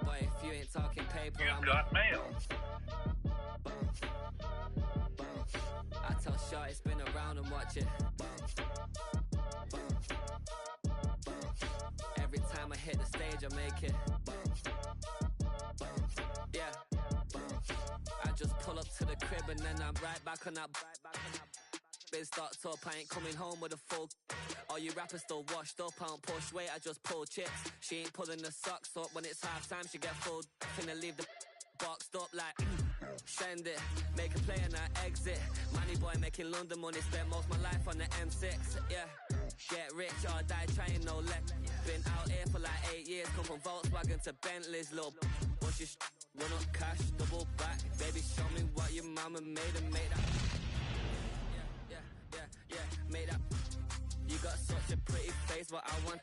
Boy, if you ain't talking paper, You've got mail. I tell Shorty spin around and watch it. Every time I hit the stage, I make it. Yeah. I just pull up to the crib and then I'm right back on that. Biz starts up, I ain't coming home with a full. All you rappers still washed up, I don't push weight, I just pull chips. She ain't pulling the socks up, when it's half time she get full. Finna leave the boxed up like send it, make a play and I exit. Money boy making London money, spent most of my life on the M6. Yeah, get rich or die trying, no let. Been out here for like 8 years, come from Volkswagen to Bentley's, little bunch of run up cash, double back. Baby, show me what your mama made and made that. Yeah, made that. You got such a pretty face, what I want.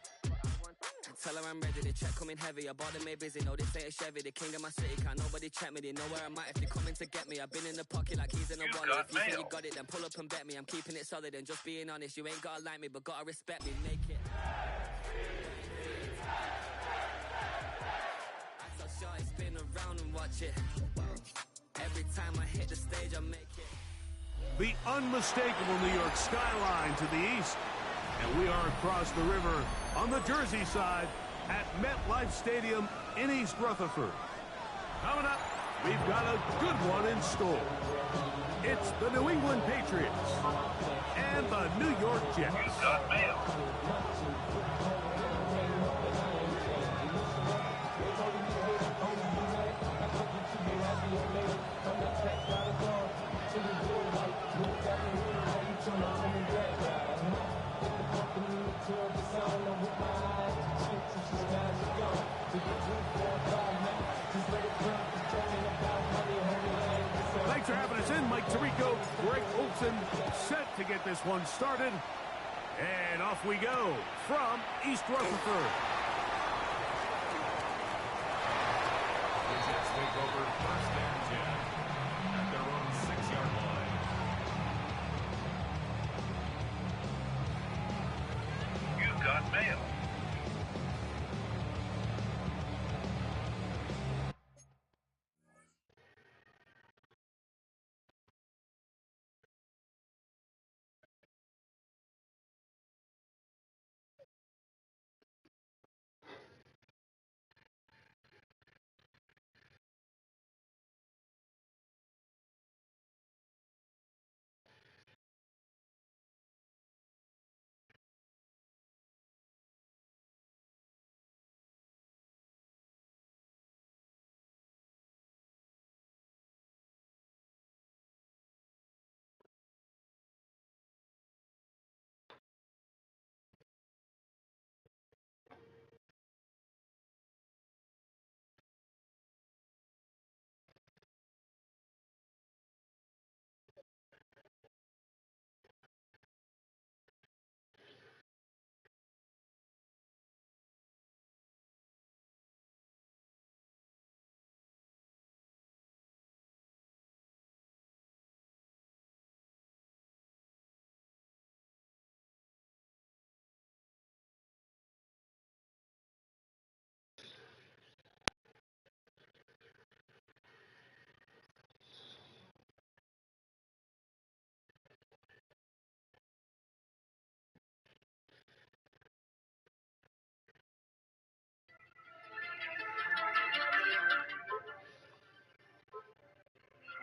Tell her I'm ready, the check coming heavy. I bought them made busy, no, this ain't a Chevy. The king of my city, can't nobody check me. They know where I'm at if they coming to get me. I've been in the pocket like he's in a wallet. If you think you got it, then pull up and bet me. I'm keeping it solid and just being honest. You ain't gotta like me, but gotta respect me. Make it. I tell Shorty spin around and watch it. Every time I hit the stage, I make it. The unmistakable New York skyline to the east. And we are across the river on the Jersey side at MetLife Stadium in East Rutherford. Coming up, we've got a good one in store. It's the New England Patriots and the New York Jets. You've got mail. Thanks for having us in, Mike Tirico, Greg Olson, set to get this one started. And off we go from East Rutherford. The Jets take over first and 10 at their own 6-yard line. You've got mail.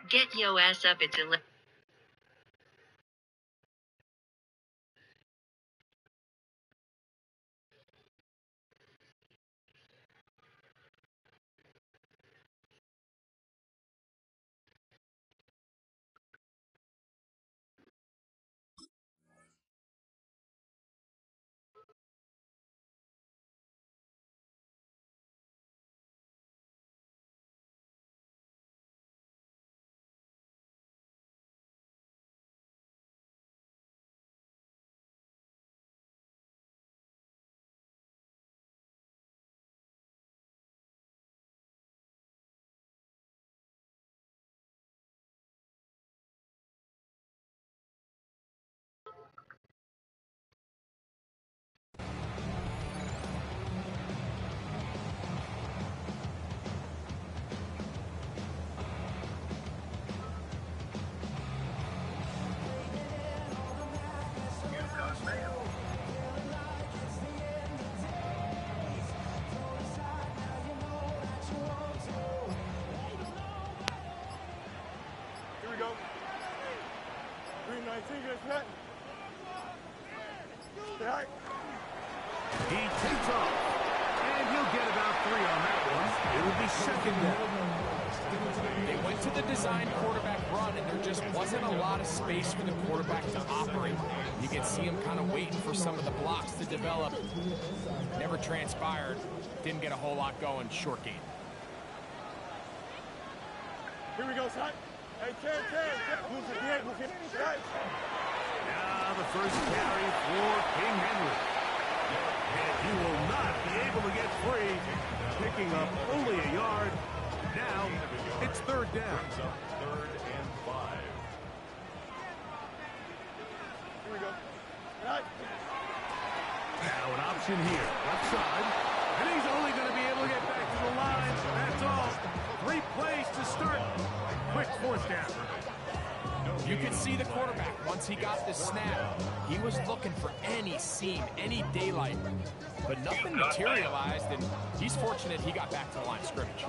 Get yo ass up, it's 11. He takes off, and he'll get about 3 on that one. It'll be second down. They went to the design quarterback run, and there just wasn't a lot of space for the quarterback to operate. You can see him kind of waiting for some of the blocks to develop. Never transpired. Didn't get a whole lot going. Short game. Here we go, son. Hey, Ken. Now the first carry for King Henry. And he will not be able to get free, picking up only a yard. Now it's third down. Third and 5. Here we go. Now an option here, left side. And he's only going to be able to get back to the line. That's all. 3 plays to start. Quick fourth down. You could see the quarterback, once he got the snap, he was looking for any seam, any daylight. But nothing materialized, and he's fortunate he got back to the line of scrimmage.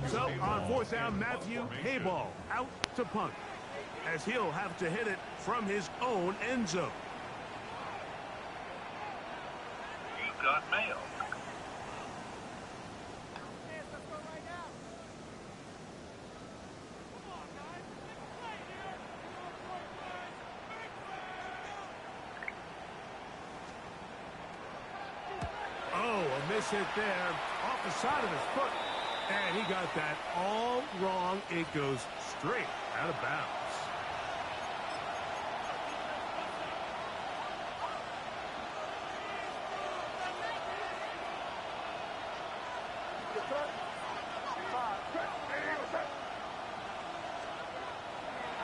So on fourth down, Matthew Hayball out to punt, as he'll have to hit it from his own end zone. You've got mail. Oh, a miss hit there off the side of his foot. And he got that all wrong. It goes straight out of bounds.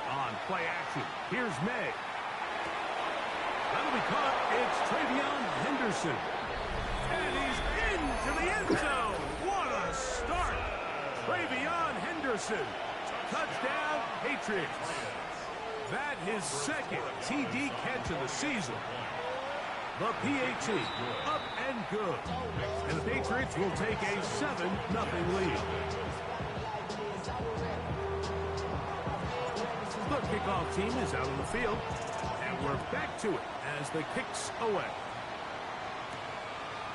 On play action, here's May. That'll be caught. It's Travion Henderson. And he's into the end zone. What a start. Travion Henderson. Touchdown, Patriots. That his second TD catch of the season. The PAT up and good. And the Patriots will take a 7-0 lead. The kickoff team is out on the field. And we're back to it as the kick's away.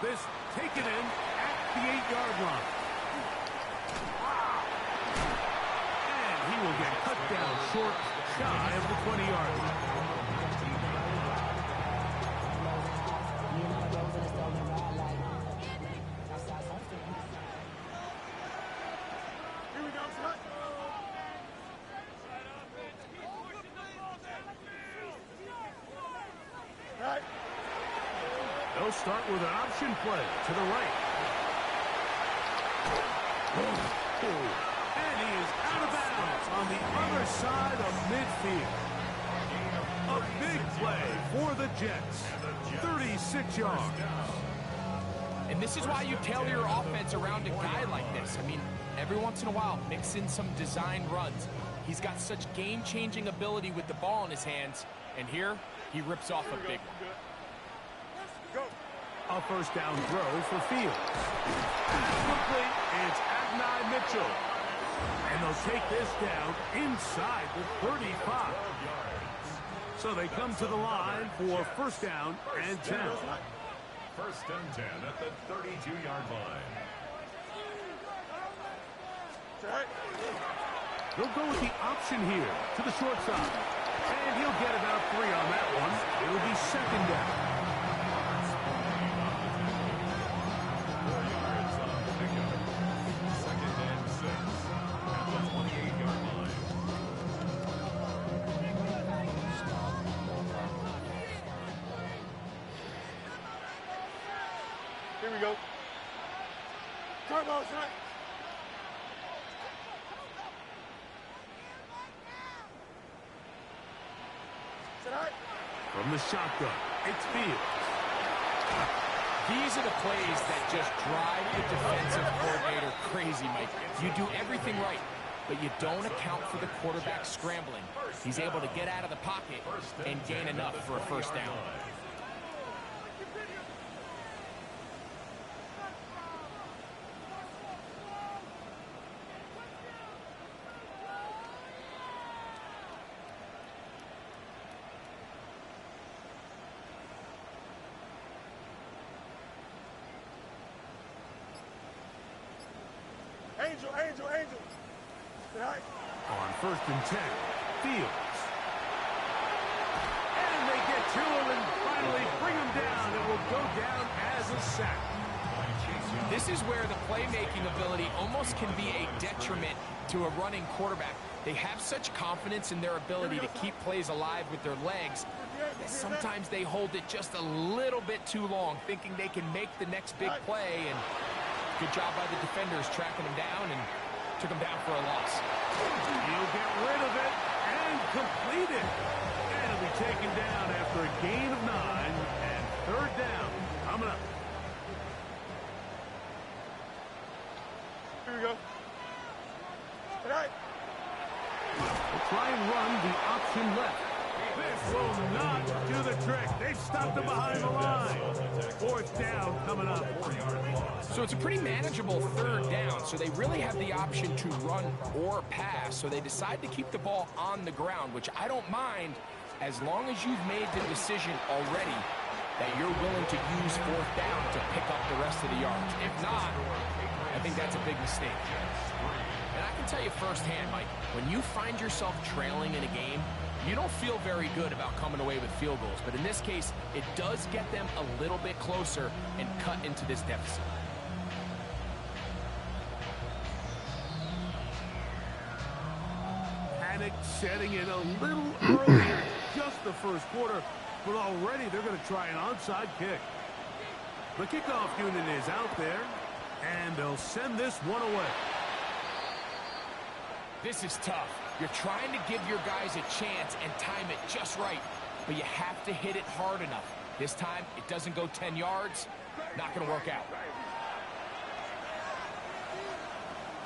This taken in at the 8-yard line. And he will get cut down short, shy of the 20-yard line. Here we go, son. Right. They'll start with an option play to the right. And he is out of bounds on the other side of midfield. A big play for the Jets. 36 yards. And this is why you tailor your offense around a guy like this. I mean, every once in a while, mix in some design runs. He's got such game-changing ability with the ball in his hands. And here, he rips off a big one. A first down throw for Fields. Quickly, it's Adonai Mitchell. And they'll take this down inside the 35. So they come to the line for first down and 10. First and 10 at the 32-yard line. They'll go with the option here to the short side. And he'll get about 3 on that one. It'll be second down. 4 yards on the pickup. Second and 6 at the 28-yard line. Here we go. Turbo, son. From the shotgun, it's Fields. These are the plays that just drive the defensive coordinator crazy, Mike. You do everything right, but you don't account for the quarterback scrambling. He's able to get out of the pocket and gain enough for a first down. Angel, Angel, Angel. Right. On 1st and 10, Fields. And they get to him and finally bring him down. It will go down as a sack. This is where the playmaking ability almost can be a detriment to a running quarterback. They have such confidence in their ability to keep plays alive with their legs that sometimes they hold it just a little bit too long, thinking they can make the next big play. And good job by the defenders tracking him down and took him down for a loss. He'll get rid of it and complete it. And it'll be taken down after a gain of 9 and 3rd down coming up. Here we go. Right. We'll try and run the option left. This will not do the trick. They've stopped him behind the line. 4th down coming up. So it's a pretty manageable 3rd down, so they really have the option to run or pass, so they decide to keep the ball on the ground, which I don't mind as long as you've made the decision already that you're willing to use 4th down to pick up the rest of the yards. If not, I think that's a big mistake. And I can tell you firsthand, Mike, when you find yourself trailing in a game, you don't feel very good about coming away with field goals. But in this case, it does get them a little bit closer and cut into this deficit. Panic setting in a little earlier, just the 1st quarter, but already they're going to try an onside kick. The kickoff unit is out there, and they'll send this one away. This is tough. You're trying to give your guys a chance and time it just right, but you have to hit it hard enough. This time, it doesn't go 10 yards. Not going to work out.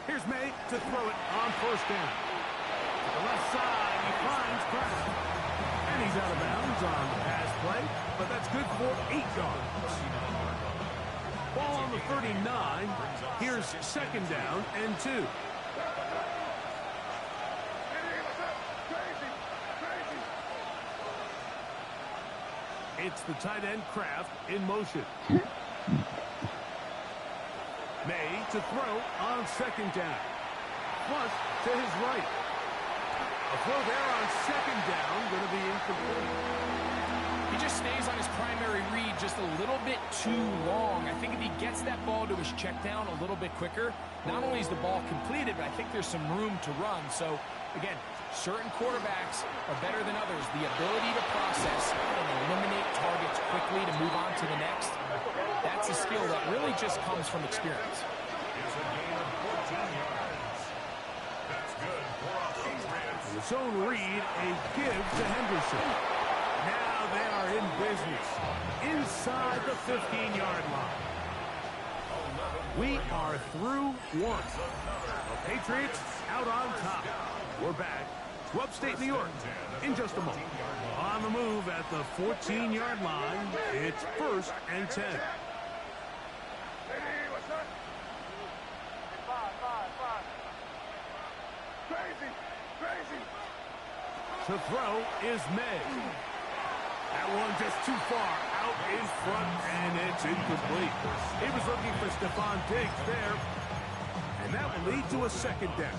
Here's May to throw it on 1st down. To the left side, he finds Kraft. And he's out of bounds on the pass play, but that's good for 8 yards. Ball on the 39. Here's 2nd down and 2. It's the tight end Kraft in motion. May to throw on 2nd down. Plus to his right. A throw there on 2nd down, going to be incomplete. He just stays on his primary read just a little bit too long. I think if he gets that ball to his check down a little bit quicker, not only is the ball completed, but I think there's some room to run. So, again, certain quarterbacks are better than others. The ability to process and eliminate targets quickly to move on to the next, that's a skill that really just comes from experience. It's a gain of 14 yards. That's good for a The zone read, a give to Henderson. Now they are in business inside the 15-yard line. We are through 1. The Patriots out on top. We're back to upstate New York in just a moment. On the move at the 14-yard line, it's 1st and 10. To throw is May. That one just too far out in front, and it's incomplete. He was looking for Stephon Diggs there, and that will lead to a 2nd down.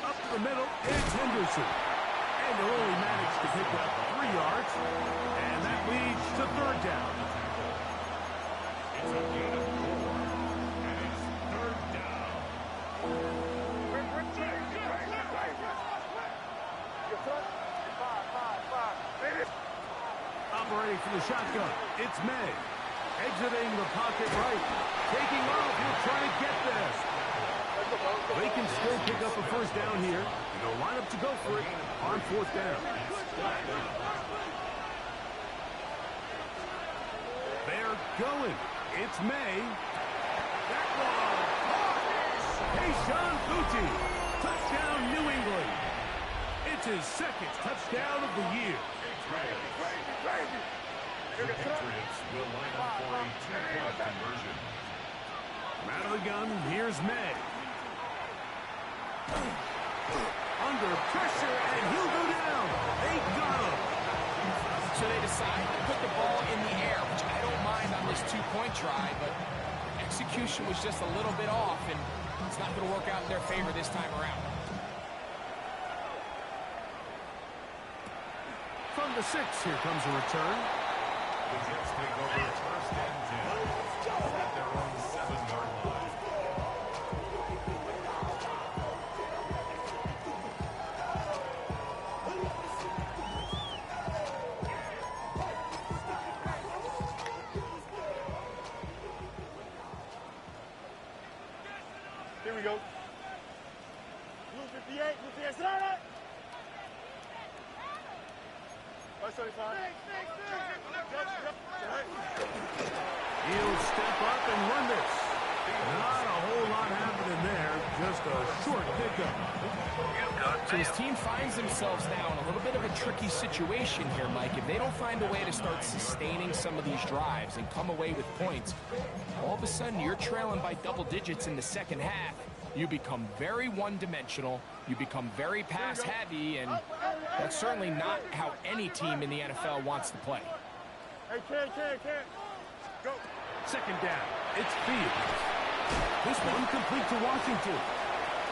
Up the middle, it's Henderson. And they'll only manage to pick up 3 yards, and that leads to 3rd down. It's a gain of 4, and it's 3rd down. Operating from the shotgun, it's May. Exiting the pocket right. Taking off, he'll try to get there. They can still pick up a 1st down here. And they'll line up to go for it on 4th down. They're going. It's May. That ball. Hey, Sean Bucci. Touchdown, New England. It's his 2nd touchdown of the year. The Patriots will line up for a 2-point conversion. Out of the gun, here's May. Under pressure, and he'll go down. They got him. So they decide to put the ball in the air, which I don't mind on this two-point try, but execution was just a little bit off, and it's not going to work out in their favor this time around. From the 6, here comes a return. The Jets take over first and 10 at their own 7-yard line. Here we go. Blue 58, blue 58, slide it! 575. He'll step up and run this. Not a whole lot happening there, just a short pickup. So his team finds themselves now in a little bit of a tricky situation here, Mike. If they don't find a way to start sustaining some of these drives and come away with points, all of a sudden you're trailing by double digits in the second half. You become very one-dimensional, you become very pass-heavy, and that's certainly not how any team in the NFL wants to play. Hey, can't. Go. Second down, it's Fields. This one complete to Washington.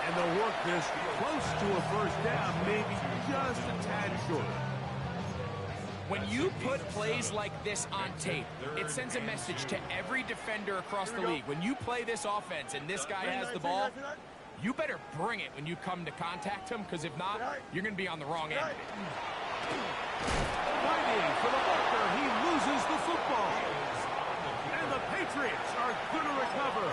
And they'll work this close to a first down, maybe just a tad short. When you put plays like this on tape, it sends a message to every defender across the league. When you play this offense and this guy has the ball, you better bring it when you come to contact him, because if not, you're going to be on the wrong end of it. Fighting for the marker, he loses the football. And the Patriots are going to recover.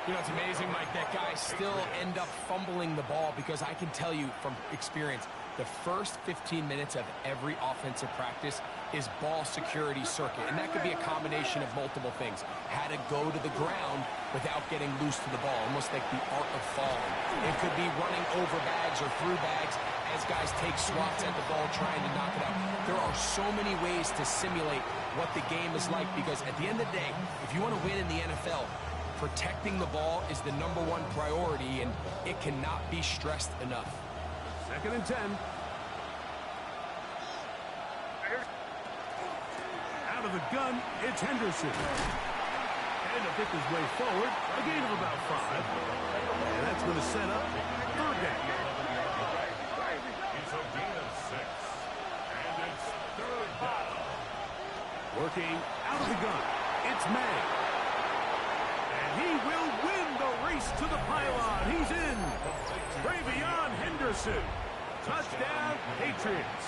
You know, it's amazing, Mike, that guys still end up fumbling the ball, because I can tell you from experience, the first 15 minutes of every offensive practice is ball security circuit. And that could be a combination of multiple things. How to go to the ground without getting loose to the ball, almost like the art of falling. It could be running over bags or through bags as guys take swats at the ball trying to knock it out. There are so many ways to simulate what the game is like, because at the end of the day, if you want to win in the NFL, protecting the ball is the #1 priority, and it cannot be stressed enough. Second and 10. Out of the gun, it's Henderson. And to pick his way forward, a gain of about 5. And that's going to set up third down. It's a gain of 6. And it's third down. Working out of the gun, it's May. And he will win the race to the pylon. He's in. Travion Henderson. Touchdown, Patriots.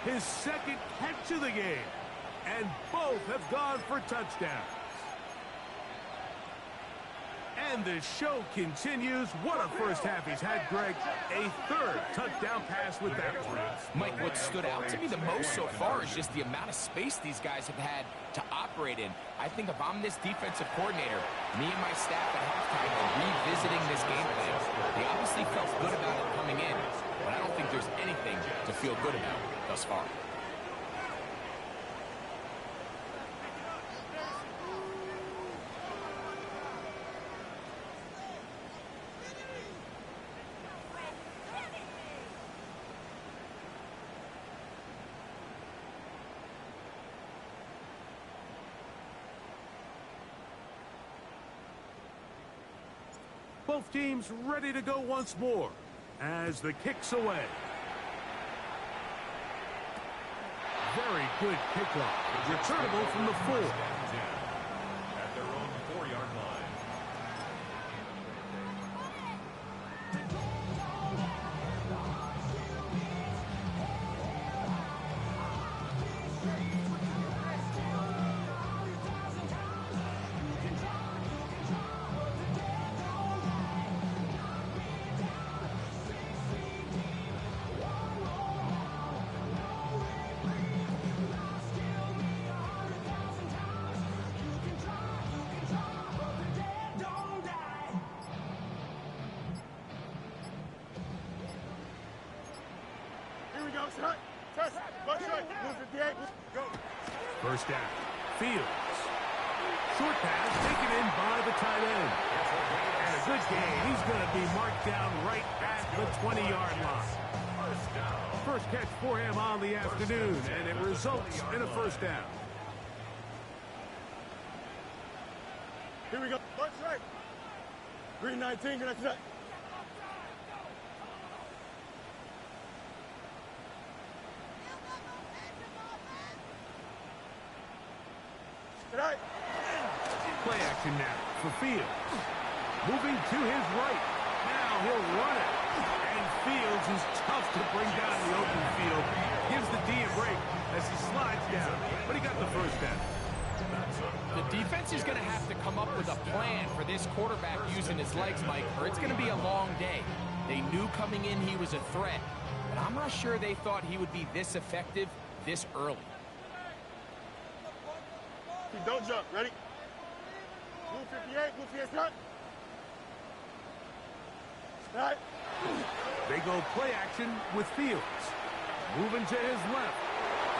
His second catch of the game. And both have gone for touchdowns. And the show continues. What a first half he's had, Greg. A third touchdown pass with that one. Mike, what stood out to me the most so far is just the amount of space these guys have had to operate in. I think if I'm this defensive coordinator, me and my staff at halftime are revisiting this game plan. They obviously felt good about it coming in, but I don't think there's anything to feel good about thus far. Both teams ready to go once more as the kick's away. Very good kickoff. Returnable from the 4. At their own 4-yard line. First down. Fields. Short pass taken in by the tight end. And a good game. He's going to be marked down right at the 20-yard line. First catch for him on the afternoon, and it results in a first down. Here we go. Watch right. Green 19, good after that. Tonight. Play action now for Fields. Moving to his right. Now he'll run it. And Fields is tough to bring down in the open field. Gives the D a break as he slides down. But he got the first down. The defense is going to have to come up with a plan for this quarterback using his legs, Mike, or it's going to be a long day. They knew coming in he was a threat, but I'm not sure they thought he would be this effective this early. Don't jump. Ready? Move 58. Move 58. Start. Start. They go play action with Fields. Moving to his left.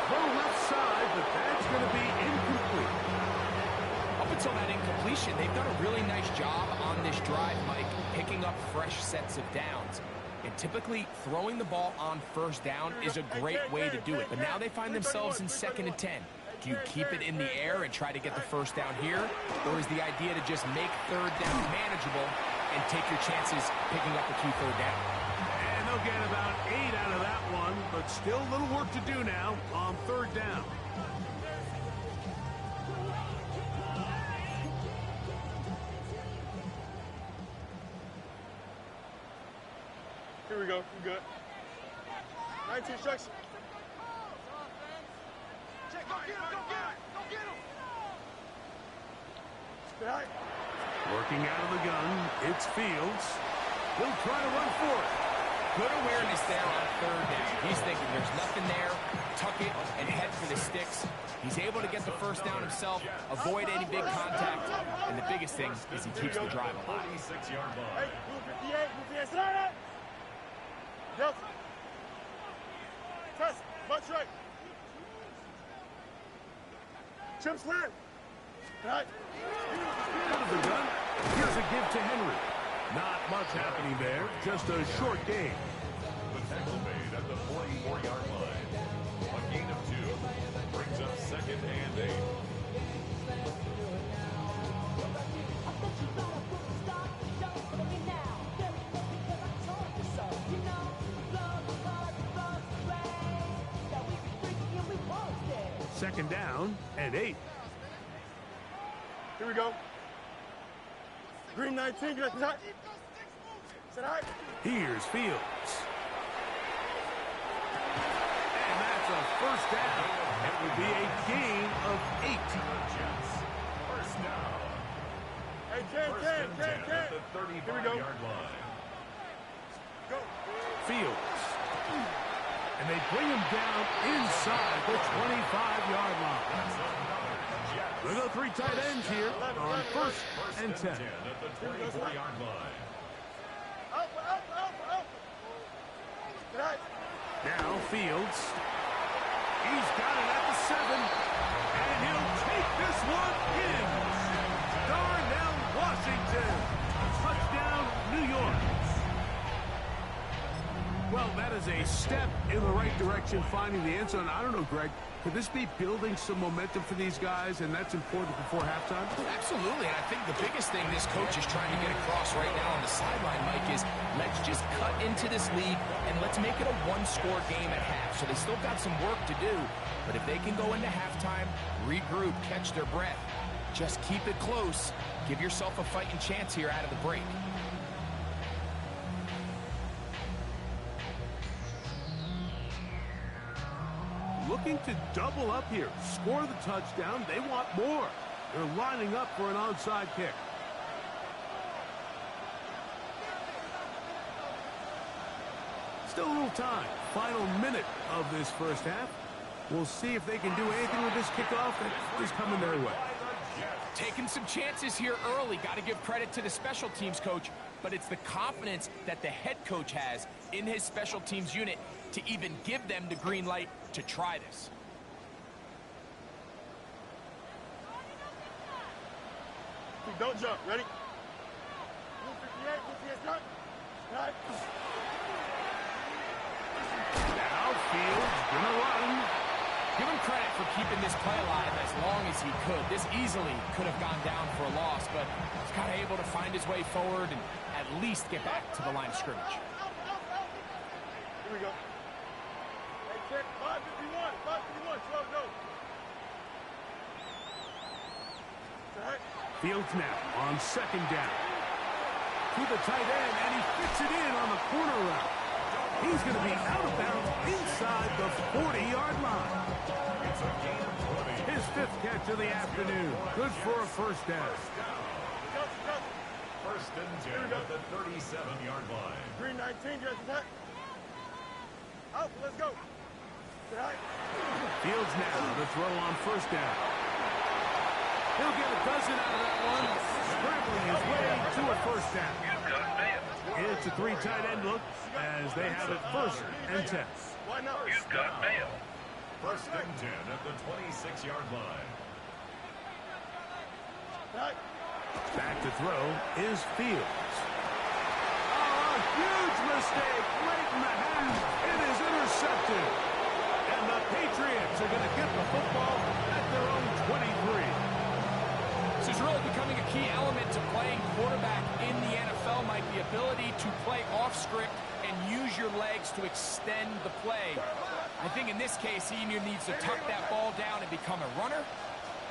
Throw left side, but that's going to be incomplete. Up until that incompletion, they've done a really nice job on this drive, Mike, picking up fresh sets of downs. And typically, throwing the ball on first down is a great way to do it. But now they find themselves in 2nd and 10. Do you keep it in the air and try to get the first down here? Or is the idea to just make 3rd down manageable and take your chances picking up a key 3rd down? And they'll get about 8 out of that one, but still a little work to do now on 3rd down. Here we go. We're good. 19 strikes. Check. Go get him. Go get him. Go get him. Tonight. Working out of the gun, it's Fields. He'll try to run for it. Good awareness there on 3rd down. He's thinking there's nothing there, tuck it, and head for the sticks. He's able to get the first down himself, avoid any big contact, and the biggest thing is he keeps the drive alive. 46-yard line. Hey, move 58. Move 58. Start. Delta. Test. Much right. Chip slant. Tonight. Out of the gun. Here's a give to Henry. Not much happening there. Just a short gain. The tackle made at the 44-yard line. A gain of 2 brings up 2nd and 8. Second down and 8. Here we go. Green 19. Good shot. Set high. Here's Fields. And that's a first down. It would be a gain of 8. First down. Hey, First and 10 at the Here we go. 35-yard line. Go. Fields. And they bring him down inside the 25-yard line. We'll go 3 tight ends here on 1st and 10. At the 24-yard line. Up. Tonight. Now Fields. He's got it at the 7. And he'll take this one in. Darnell Washington. Touchdown, New York. Well, that is a step in the right direction, finding the end zone. I don't know, Greg. Could this be building some momentum for these guys, and that's important before halftime? Absolutely, and I think the biggest thing this coach is trying to get across right now on the sideline, Mike, is let's just cut into this lead and let's make it a one-score game at half. So they still got some work to do, but if they can go into halftime, regroup, catch their breath, just keep it close, give yourself a fighting chance here out of the break. Looking to double up here, score the touchdown. They want more. They're lining up for an onside kick. Still a little time. Final minute of this first half. We'll see if they can do anything with this kickoff that is coming their way. Taking some chances here early. Got to give credit to the special teams coach, but it's the confidence that the head coach has in his special teams unit to even give them the green light to try this. Don't jump. Ready? Move 58. Move 58. Start. Right. Now Fields gonna run. Give him credit for keeping this play alive as long as he could. This easily could have gone down for a loss, but he's kind of able to find his way forward and at least get back to the line of scrimmage. Here we go. Hey, check 551. 551. Slow, go. Fields now on second down. To the tight end, and he fits it in on the corner route. He's going to be out of bounds inside the 40-yard line. His fifth catch of the afternoon. Good for a first down. First and 10 at the 37-yard line. Green 19, get attack. Out, let's go. Fields now to throw on first down. He'll get a dozen out of that one, scrambling his way to a first down. It's a three tight end look as they have it first and 10. Why not? You've got mail. First and 10 at the 26-yard line. Back to throw is Fields. Oh, a huge mistake late in the half. It is intercepted. And the Patriots are going to get the football at their own 23. This is really becoming a key element to playing quarterback in the NFL, Mike, the ability to play off script and use your legs to extend the play. I think in this case, he either needs to tuck that ball down and become a runner,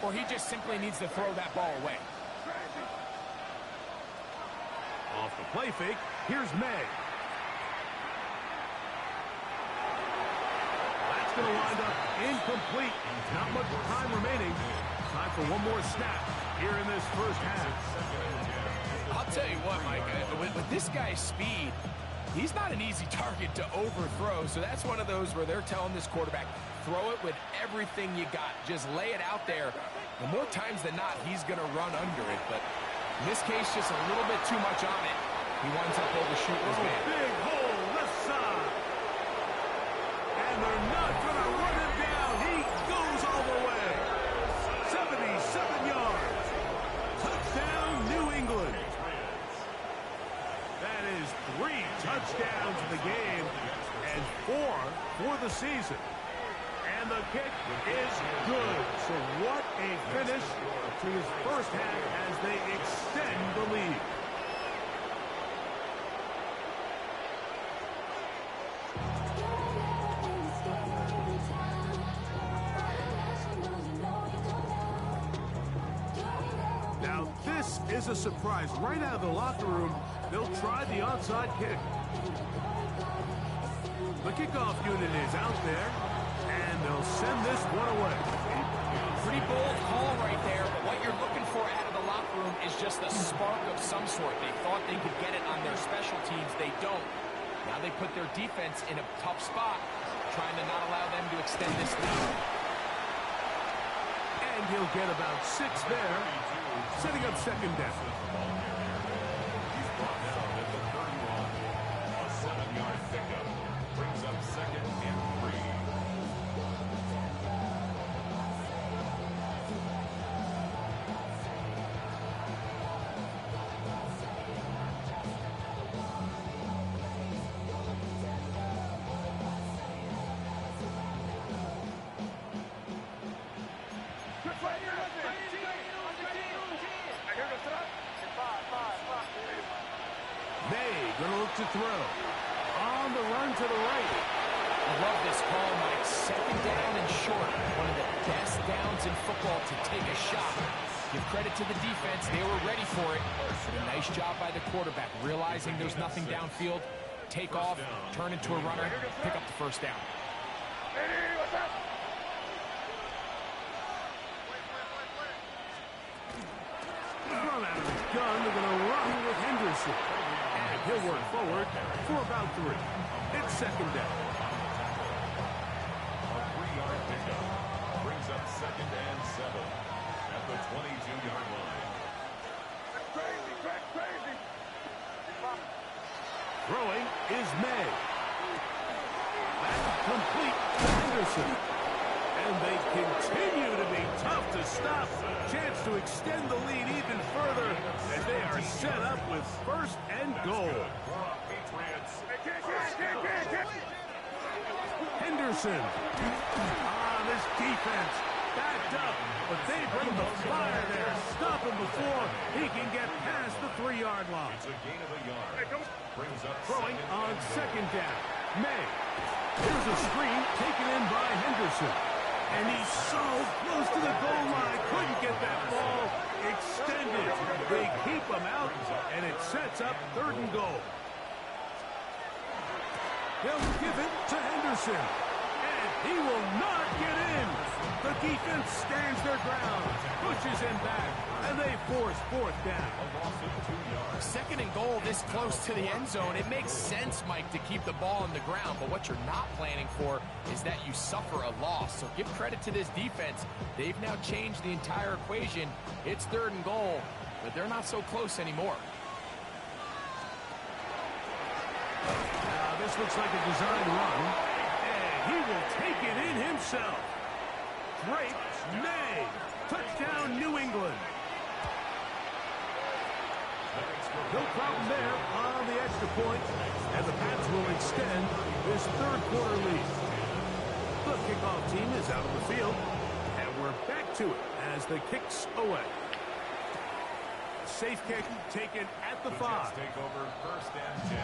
or he just simply needs to throw that ball away. Off the play fake, here's May. That's going to wind up incomplete. Not much time remaining. Time for one more snap here in this first half. I'll tell you what, Mike, with this guy's speed, he's not an easy target to overthrow, so that's one of those where they're telling this quarterback, throw it with everything you got. Just lay it out there. And more times than not, he's going to run under it, but in this case, just a little bit too much on it. He winds up overshooting his man. Big hole left side. And they're not going to run him down. He goes all the way. 77 yards. Touchdown, New England. That is 3 touchdowns in the game and 4 for the season. And the kick is good. So what a finish to his first half as they extend the lead. Now this is a surprise. Right out of the locker room, they'll try the onside kick. The kickoff unit is out there, and they'll send this one away. Pretty bold call right there, but what you're looking for out of the locker room is just a spark of some sort. They thought they could get it on their special teams. They don't. Now they put their defense in a tough spot, trying to not allow them to extend this lead. And he'll get about 6 there, setting up second down. He's brought down at the 31. A 7-yard pickup brings up second and 3. Gonna look to throw. On the run to the right. I love this call, Mike. Second down and short. One of the best downs in football to take a shot. Give credit to the defense. They were ready for it. But a nice job by the quarterback, realizing there's nothing downfield. Take off, turn into a runner, pick up the first down. Run out of his gun. They're going to run with Henderson. And he'll work forward for about 3. It's second down. A 3-yard pickup brings up second and 7 at the 22-yard line. Crazy. Throwing is May. That's complete to Henderson. And they continue to be tough to stop. Chance to extend the lead even further as they are set up with first and goal. Patriots. Henderson. This defense backed up, but they bring the fire there. Stop him before he can get past the 3-yard line. It's a gain of a yard. Brings up Throwing on second down. May. Here's a screen taken in by Henderson. And he's so close to the goal line. Couldn't get that ball extended. They keep him out, and it sets up 3rd and goal. They'll give it to Henderson. And he will not get in. The defense stands their ground, pushes him back, and they force 4th down. 2nd and goal this close to the end zone. It makes sense, Mike, to keep the ball on the ground, but what you're not planning for is that you suffer a loss. So give credit to this defense. They've now changed the entire equation. It's 3rd and goal, but they're not so close anymore. Now this looks like a design run, and he will take it in himself. Great May. Touchdown, New England. No problem there on the extra point, and the Pats will extend this 3rd quarter lead. The kickoff team is out on the field, and we're back to it as the kicks away. Safe kick taken at the 5. Take over 1st and 10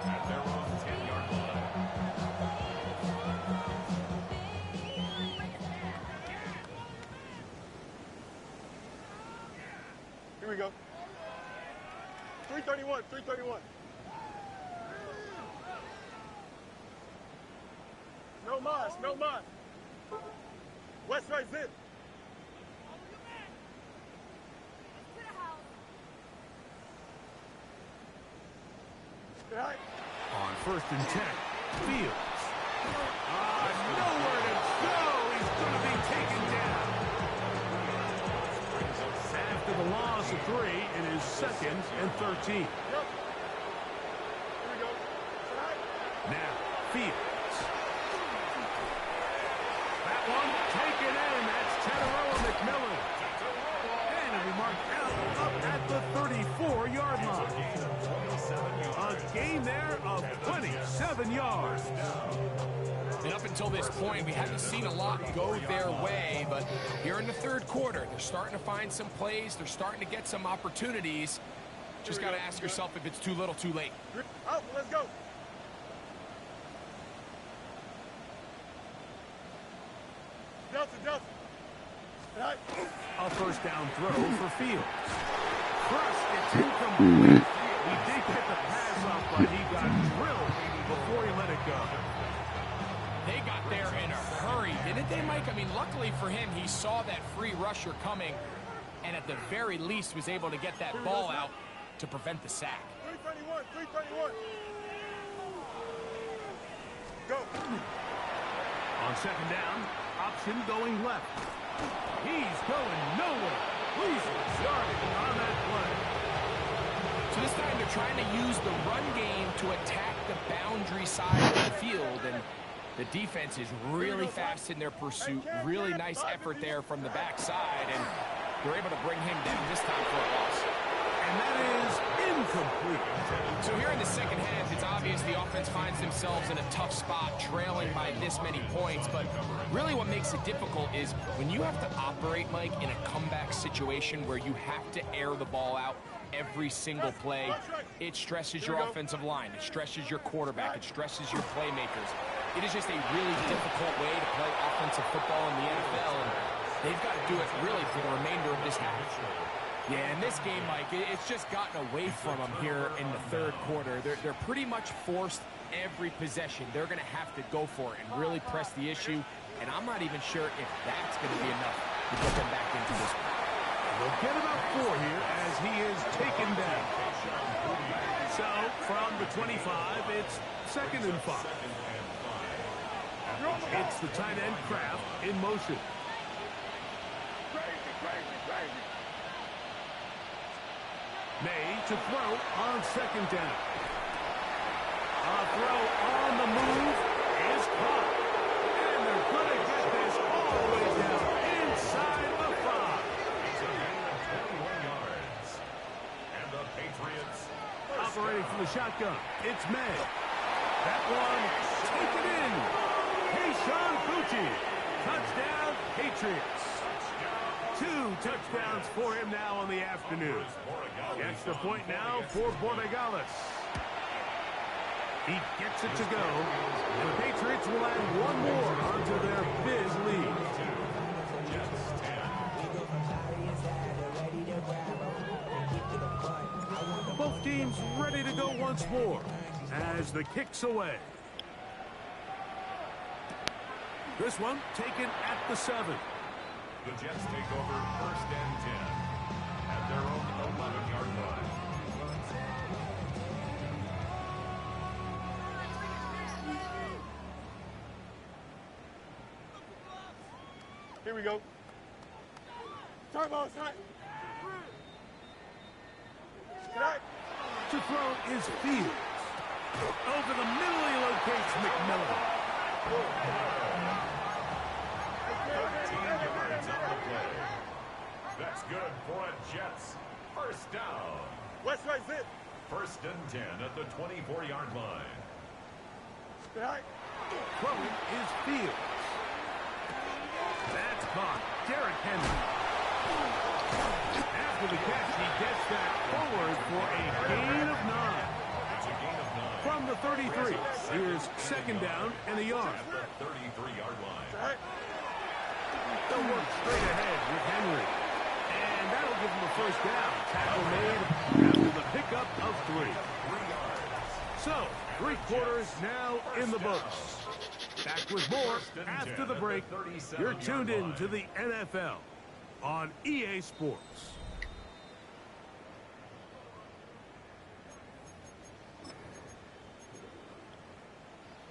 at their own 10-yard line. Here we go. 331, 331. No mas, no mas. West right zip. Right. On 1st and 10, Fields. Nowhere to go. He's going to be taken down. After the loss of 3, it is 2nd and 13. Yep. Here we go. Right. Now, Fields. That one taken in. That's Teteroa McMillan. And it'll be marked out up at the 34-yard line. A gain there of 27 yards. And up until this point, we haven't seen a lot go their way, but here in the 3rd quarter, they're starting to find some plays. They're starting to get some opportunities. Just got to ask yourself if it's too little, too late. Out, let's go. Delta. Right. A 1st down throw for Fields. First, it's incomplete. He did get the pass off, but he got drilled before he let it go. They got there in a hurry, didn't they, Mike? I mean, luckily for him, he saw that free rusher coming, and at the very least was able to get that ball out to prevent the sack. 331. Go. On 2nd down, option going left. He's going nowhere. He's started on that play. So this time they're trying to use the run game to attack the boundary side of the field, and the defense is really fast in their pursuit. Really nice effort there from the backside, and they're able to bring him down this time for a loss. And that is incomplete. So here in the 2nd half, it's obvious the offense finds themselves in a tough spot, trailing by this many points. But really what makes it difficult is when you have to operate, Mike, in a comeback situation where you have to air the ball out every single play, it stresses your offensive line. It stresses your quarterback. It stresses your playmakers. It is just a really difficult way to play offensive football in the NFL, and they've got to do it really for the remainder of this half. Yeah, in this game, Mike, it's just gotten away from them here in the 3rd quarter. They're pretty much forced every possession. They're going to have to go for it and really press the issue, and I'm not even sure if that's going to be enough to get them back into this one. They'll get about 4 here as he is taken down. So, from the 25, it's 2nd and 5. It's the tight end Kraft in motion. May to throw on 2nd down. A throw on the move is caught. And they're going to get this all the way down inside the 5. It's a gain of 21 yards. And the Patriots Operating from the shotgun, it's May. That one taken in. Touchdown, Patriots. 2 touchdowns for him now on the afternoon. The extra point now for Borregales. He gets it to go. And the Patriots will add one more onto their big lead. Both teams ready to go once more as the kick's away. This one taken at the 7. The Jets take over 1st and 10 at their own 11-yard line. Here we go. Sorry, boss. Tonight. To throw is Fields. Over the middle he locates McMillan. 13 yards on the play. That's good for a Jets 1st down. West right zip. 1st and 10 at the 24-yard line. Tonight. Throwing is Fields. That's caught. Derrick Henry. After the catch, he gets that forward for a gain of 9. It's a gain of 9. From the 33, here's 2nd down and a yard. At the 33-yard line. They'll work straight ahead with Henry. And that'll give him a 1st down. Tackle made after the pickup of 3. 3 yards. So, 3 quarters now in the books. Back with more after the break. You're tuned in to the NFL on EA Sports.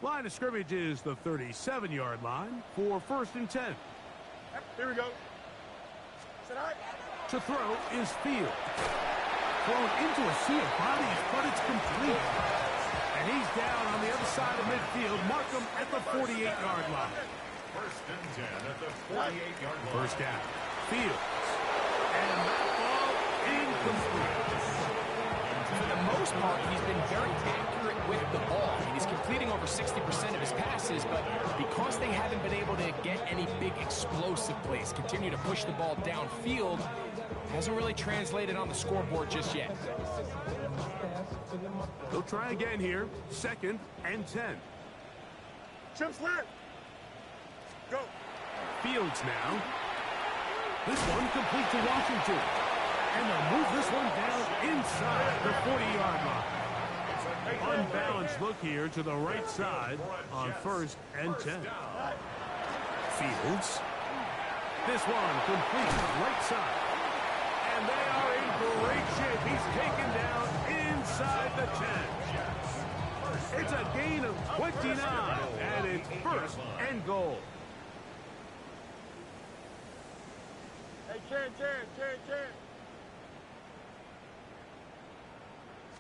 Line of scrimmage is the 37-yard line for 1st and 10. Here we go. Tonight. To throw is Field. Thrown into a sea of bodies, but it's complete. And he's down on the other side of midfield. Mark him at the 48-yard line. 1st and 10 at the 48-yard line. 1st down. Fields. And that ball incomplete. For the most part, he's been very accurate with the ball. I mean, he's completing over 60% of his passes, but because they haven't been able to get any big explosive plays, continue to push the ball downfield, hasn't really translated on the scoreboard just yet. They'll try again here. 2nd and 10. Chip slant. Go. Fields now. This one complete to Washington. And they'll move this one down inside the 40-yard line. Unbalanced look here to the right side on 1st and 10. Fields. This one complete to the right side. And they are in great shape. He's taken down inside the 10. It's a gain of 29, and it's 1st and goal. Hey, Chen.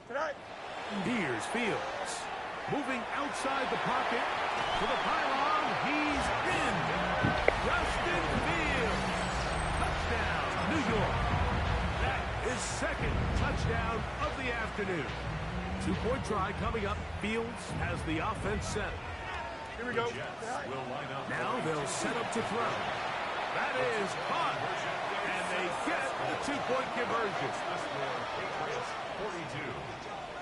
Tonight. Here's Fields. Moving outside the pocket to the pylon. He's in. Justin Fields. Touchdown, New York. That is 2nd touchdown of the afternoon. 2-point try coming up. Fields has the offense set. Here we go. Now they'll set up to throw. That is caught. And they get the 2-point conversion. 42.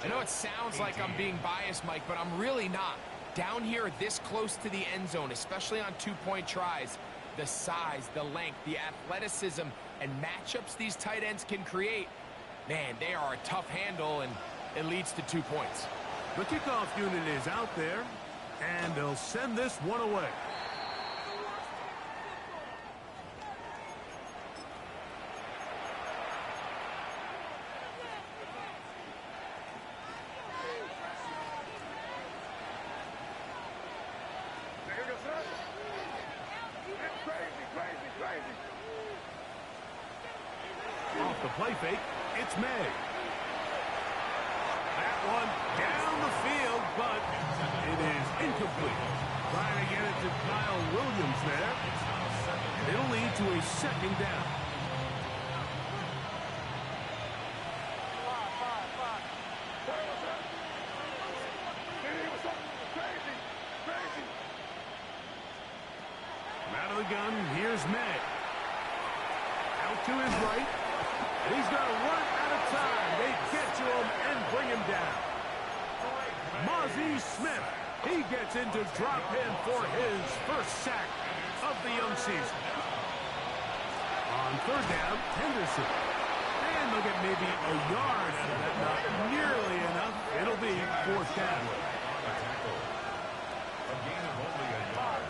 I know it sounds like I'm being biased, Mike, but I'm really not. Down here this close to the end zone, especially on 2-point tries, the size, the length, the athleticism, and matchups these tight ends can create, man, they are a tough handle, and it leads to 2 points. The kickoff unit is out there, and they'll send this one away. Off the play fake, it's May. That one down the field, but it is incomplete. Trying to get it to Kyle Williams there. And it'll lead to a 2nd down. gun, here's May. Out to his right. And he's going to run out of time. They get to him and bring him down. Mozzie Smith, he gets into drop in for his first sack of the young season. On third down, Henderson. And they'll get maybe a yard out of that. Not nearly enough. It'll be fourth down. A gain of only a yard.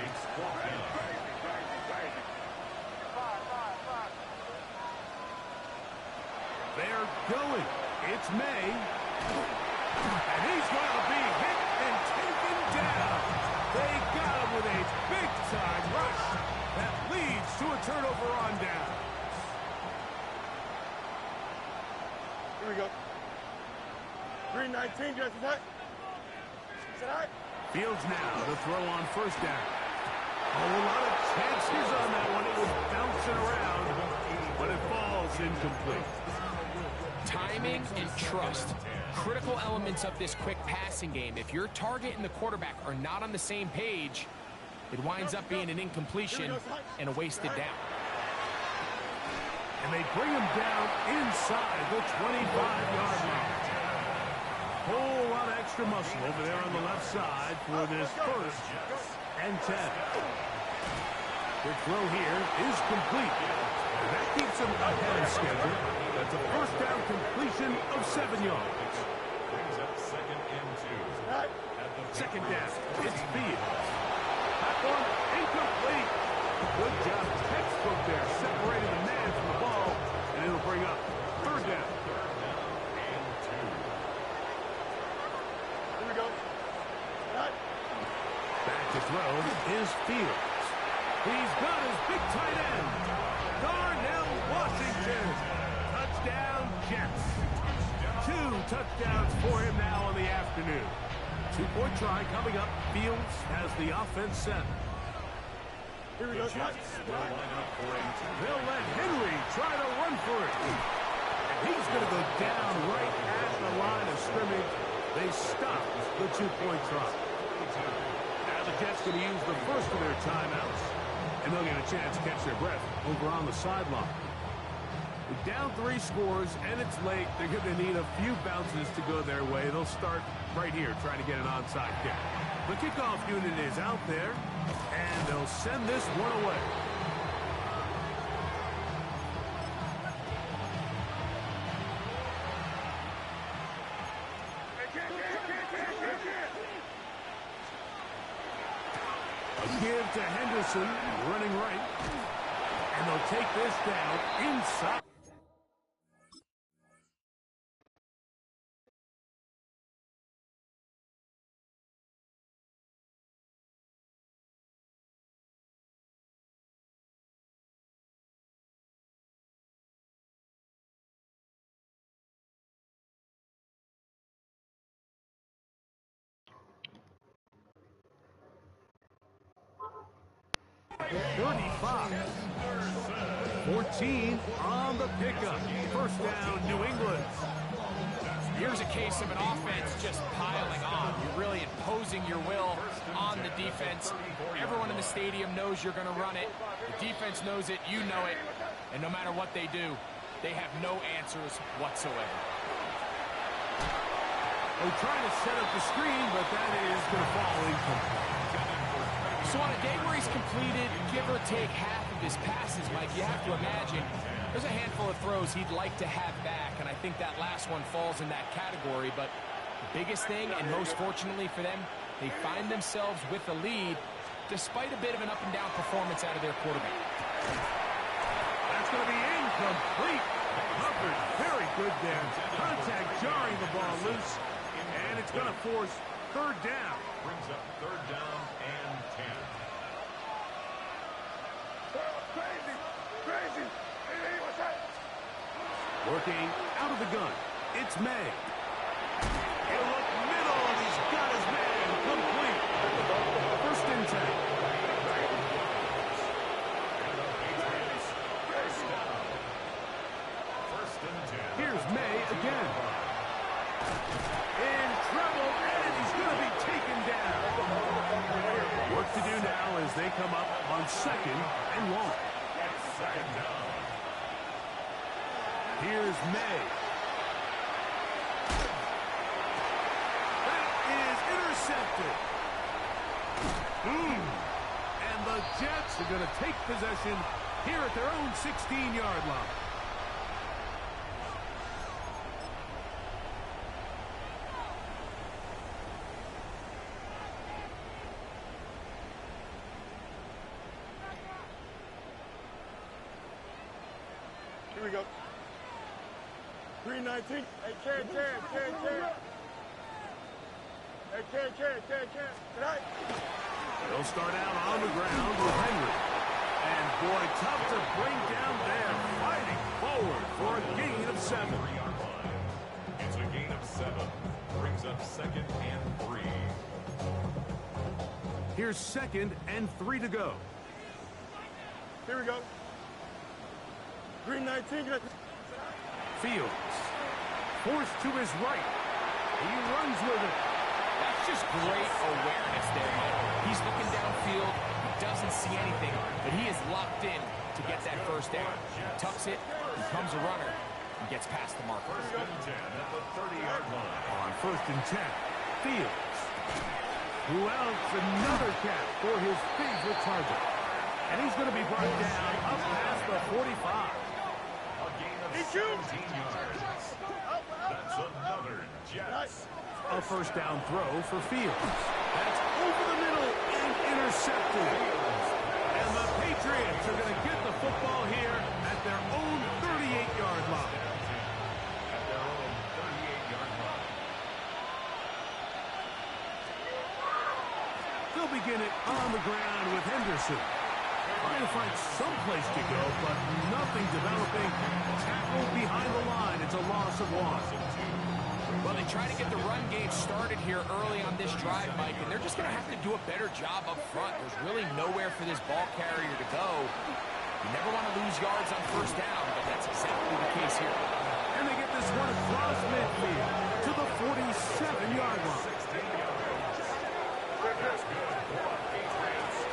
It's fourth down. They're going. It's May. And he's going to be hit and taken down. They got him with a big-time rush that leads to a turnover on down. Here we go. 319, just that. Is that right? Fields now to throw on first down. A lot of chances on that one. It was bouncing around, but it falls incomplete. Timing and trust, critical elements of this quick passing game. If your target and the quarterback are not on the same page, it winds up being an incompletion and a wasted down. And they bring him down inside the 25-yard line. Whole lot of extra muscle over there on the left side for this first and 10. The throw here is complete. And that keeps him ahead of schedule. That's a first down completion of 7 yards. Brings up second and 2. Second down, it's Fields. That one incomplete. Good job, textbook there, separating the man from the ball, and it'll bring up third down. And 2. Here we go. Right. Back to throw is Fields. He's got his big tight end, Darnell Washington. Touchdown, Jets. 2 touchdowns for him now in the afternoon. 2-point try coming up. Fields has the offense set. Here we go. Right. They'll let Henry try to run for it. And he's going to go down right at the line of scrimmage. They stop the 2-point try. Now the Jets going to use the first of their timeouts. And they'll get a chance to catch their breath over on the sideline. Down 3 scores, and it's late. They're going to need a few bounces to go their way. They'll start right here trying to get an onside kick. The kickoff unit is out there, and they'll send this one away. A give to Henderson, running right. And they'll take this down inside. $35. 14 on the pickup. First down, New England. Here's a case of an offense just piling on. You're really imposing your will on the defense. Everyone in the stadium knows you're going to run it. The defense knows it, you know it. And no matter what they do, they have no answers whatsoever. They're trying to set up the screen, but that is going to fall incomplete. So on a day where he's completed, give or take half of his passes, Mike, you have to imagine there's a handful of throws he'd like to have back, and I think that last one falls in that category. But the biggest thing, and most fortunately for them, they find themselves with a lead despite a bit of an up-and-down performance out of their quarterback. That's going to be incomplete. Covered very good there. Contact jarring the ball loose, and it's going to force third down. Brings up third down and 10. Crazy. Hey, what's that? Working out of the gun. It's May. He'll look middle, and he's got his man complete. First and 10. First and 10. Here's May again. In trouble, and he's going to be taken down. Worked to do now as they come up on 2nd and long. Second down. Here's May. That is intercepted. And the Jets are going to take possession here at their own 16-yard line. Here we go. 319. Hey, Ken. Hey, Ken. Tonight. They'll start out on the ground with Henry. And boy, tough to bring down there. Fighting forward for a gain of 7. 3-yard line. It's a gain of 7. Brings up 2nd and 3. Here's 2nd and 3 to go. Here we go. 319. Fields. Forced to his right. He runs with it. That's just great awareness there, Mike. He's looking downfield. He doesn't see anything, but he is locked in to get that first down. Tucks it, becomes a runner, and gets past the marker. First and 10 at the 30-yard line. On 1st and 10. Fields. Who else? Another catch for his favorite target. And he's going to be brought down up past the 45. A gain of 17 yards. That's another Jets. A first down throw for Fields. That's over the middle and intercepted. And the Patriots are going to get the football here at their own 38-yard line. At their own 38-yard line. They'll begin it on the ground with Henderson. Trying to find some place to go, but nothing developing. Tackle behind the line. It's a loss of 1. Well, they try to get the run game started here early on this drive, Mike, and they're just going to have to do a better job up front. There's really nowhere for this ball carrier to go. You never want to lose yards on first down, but that's exactly the case here. And they get this one across midfield to the 47-yard line.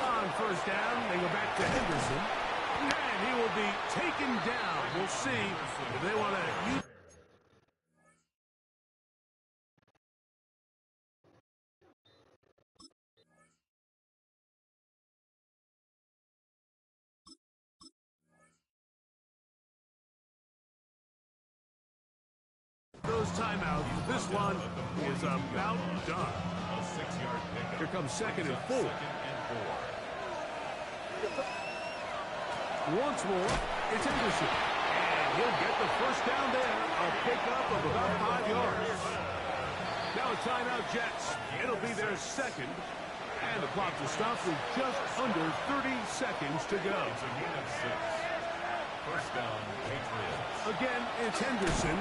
On first down, they go back to Henderson. And he will be taken down. We'll see if they want to use. Those timeouts. This one is about done. A 6-yard pickup. Here comes 2nd and 4. Once more, it's Henderson. And he'll get the first down there. A pickup of about 5 yards. Now a timeout, Jets. It'll be their 2nd. And the clock to stop with just under 30 seconds to go. It's a gain of 6. First down, Patriots. Again, it's Henderson.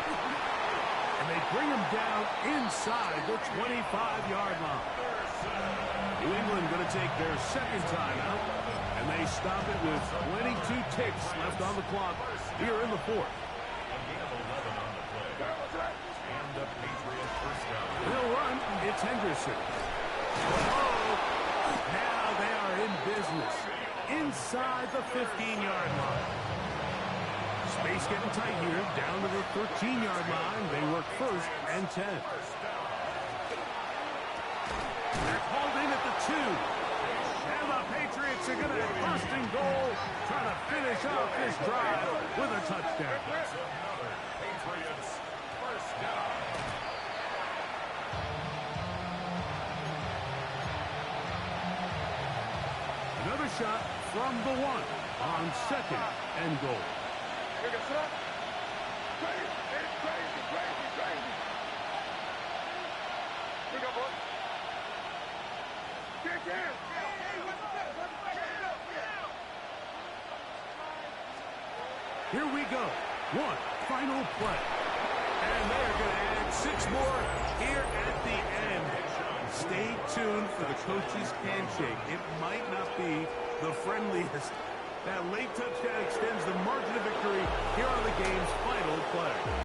And they bring him down inside the 25-yard line. New England going to take their 2nd timeout, and they stop it with 22 ticks left on the clock here in the 4th. A gain of 11 on the play. And a Patriot first down. They'll run. It's Henderson. Oh, now they are in business inside the 15-yard line. Space getting tight here, down to the 13-yard line. They work 1st and 10. They're called in at the 2. And the Patriots are going to first and goal, trying to finish off this drive with a touchdown. That's another Patriots first down. Another shot from the 1 on 2nd and goal. Here we go. Sit up. Crazy. It's crazy. Here we go, boy. Get. Here we go. One final play. And they're going to add 6 more here at the end. Stay tuned for the coach's handshake. It might not be the friendliest. That late touchdown extends the margin of victory here on the game's final play.